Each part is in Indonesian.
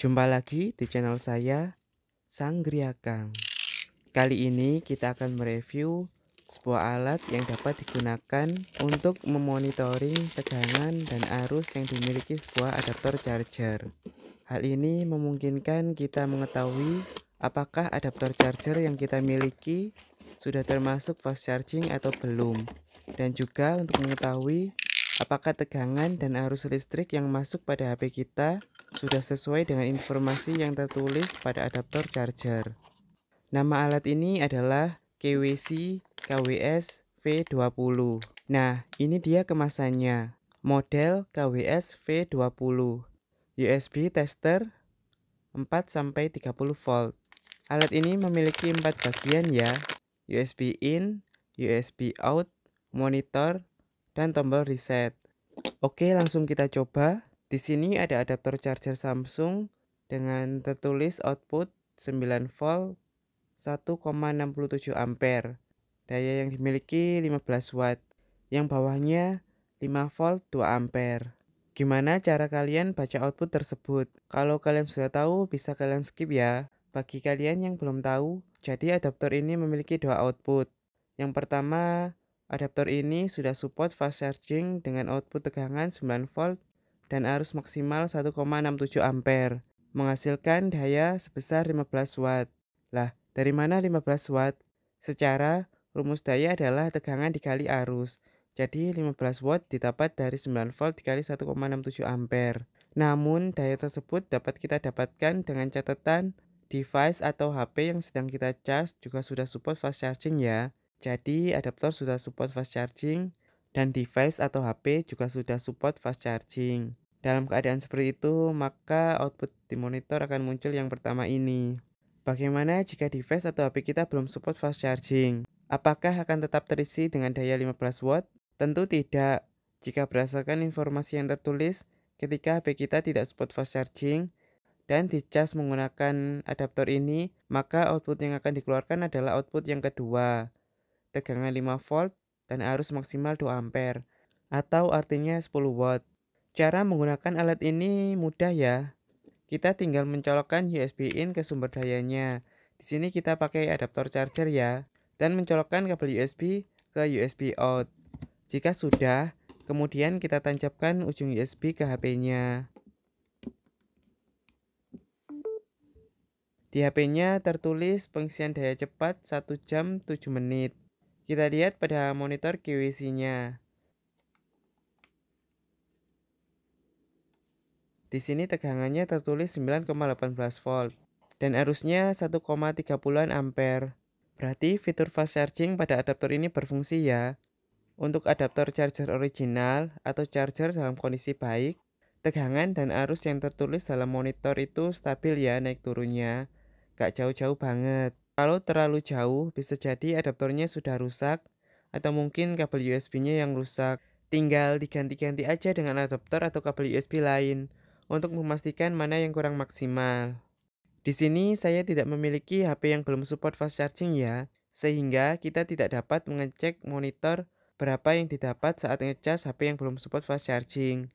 Jumpa lagi di channel saya, Sang Griakang. Kali ini kita akan mereview sebuah alat yang dapat digunakan untuk memonitoring tegangan dan arus yang dimiliki sebuah adaptor charger. Hal ini memungkinkan kita mengetahui apakah adaptor charger yang kita miliki sudah termasuk fast charging atau belum, dan juga untuk mengetahui apakah tegangan dan arus listrik yang masuk pada HP kita sudah sesuai dengan informasi yang tertulis pada adaptor charger. Nama alat ini adalah KWC KWS V20. Nah, ini dia kemasannya. Model KWS V20. USB tester 4-30 volt. Alat ini memiliki 4 bagian ya. USB in, USB out, monitor, dan tombol reset. Oke, langsung kita coba. Di sini ada adaptor charger Samsung dengan tertulis output 9 volt 1,67 ampere. Daya yang dimiliki 15 watt. Yang bawahnya 5 volt 2 ampere. Gimana cara kalian baca output tersebut? Kalau kalian sudah tahu, bisa kalian skip ya. Bagi kalian yang belum tahu, jadi adaptor ini memiliki dua output. Yang pertama, adaptor ini sudah support fast charging dengan output tegangan 9 volt dan arus maksimal 1,67 ampere, menghasilkan daya sebesar 15 watt. Lah, dari mana 15 watt? Secara rumus daya adalah tegangan dikali arus. Jadi 15 watt didapat dari 9 volt dikali 1,67 ampere. Namun daya tersebut dapat kita dapatkan dengan catatan device atau HP yang sedang kita charge juga sudah support fast charging ya. Jadi adaptor sudah support fast charging dan device atau HP juga sudah support fast charging. Dalam keadaan seperti itu, maka output di monitor akan muncul yang pertama ini. Bagaimana jika device atau HP kita belum support fast charging? Apakah akan tetap terisi dengan daya 15 watt? Tentu tidak. Jika berdasarkan informasi yang tertulis, ketika HP kita tidak support fast charging dan dicas menggunakan adaptor ini, maka output yang akan dikeluarkan adalah output yang kedua, tegangan 5 volt dan arus maksimal 2 ampere, atau artinya 10 watt. Cara menggunakan alat ini mudah ya. Kita tinggal mencolokkan USB in ke sumber dayanya. Di sini kita pakai adaptor charger ya, dan mencolokkan kabel USB ke USB out. Jika sudah, kemudian kita tancapkan ujung USB ke HP-nya. Di HP-nya tertulis pengisian daya cepat 1 jam 7 menit. Kita lihat pada monitor KWC-nya. Di sini tegangannya tertulis 9,18 volt dan arusnya 1,30 ampere. Berarti fitur fast charging pada adaptor ini berfungsi ya. Untuk adaptor charger original atau charger dalam kondisi baik, tegangan dan arus yang tertulis dalam monitor itu stabil ya naik turunnya. Gak jauh-jauh banget. Kalau terlalu jauh, bisa jadi adaptornya sudah rusak atau mungkin kabel USB-nya yang rusak. Tinggal diganti-ganti aja dengan adaptor atau kabel USB lain untuk memastikan mana yang kurang maksimal. Di sini saya tidak memiliki HP yang belum support fast charging ya, sehingga kita tidak dapat mengecek monitor berapa yang didapat saat ngecas HP yang belum support fast charging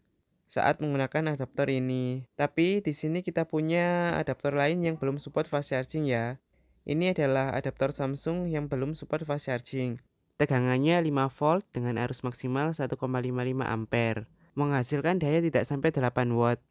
saat menggunakan adaptor ini. Tapi di sini kita punya adaptor lain yang belum support fast charging ya. Ini adalah adaptor Samsung yang belum support fast charging. Tegangannya 5 volt dengan arus maksimal 1,55 ampere, menghasilkan daya tidak sampai 8 watt.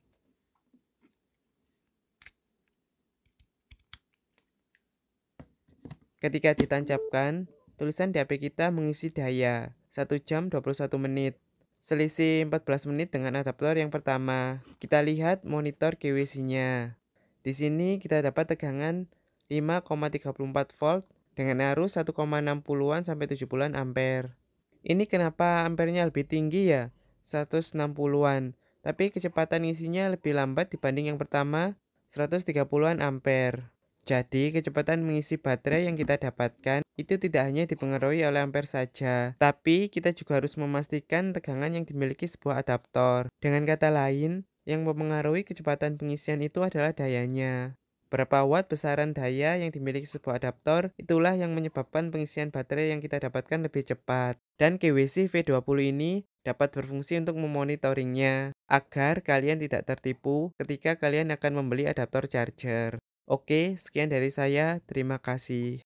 Ketika ditancapkan, tulisan di HP kita mengisi daya 1 jam 21 menit. Selisih 14 menit dengan adaptor yang pertama. Kita lihat monitor KWC-nya. Di sini kita dapat tegangan 5,34 volt dengan arus 1,60-an sampai 70-an ampere. Ini kenapa ampernya lebih tinggi ya? 160-an. Tapi kecepatan isinya lebih lambat dibanding yang pertama, 130-an ampere. Jadi, kecepatan mengisi baterai yang kita dapatkan itu tidak hanya dipengaruhi oleh ampere saja, tapi kita juga harus memastikan tegangan yang dimiliki sebuah adaptor. Dengan kata lain, yang mempengaruhi kecepatan pengisian itu adalah dayanya. Berapa watt besaran daya yang dimiliki sebuah adaptor, itulah yang menyebabkan pengisian baterai yang kita dapatkan lebih cepat. Dan KWC V20 ini dapat berfungsi untuk memonitoringnya agar kalian tidak tertipu ketika kalian akan membeli adaptor charger. Oke, sekian dari saya. Terima kasih.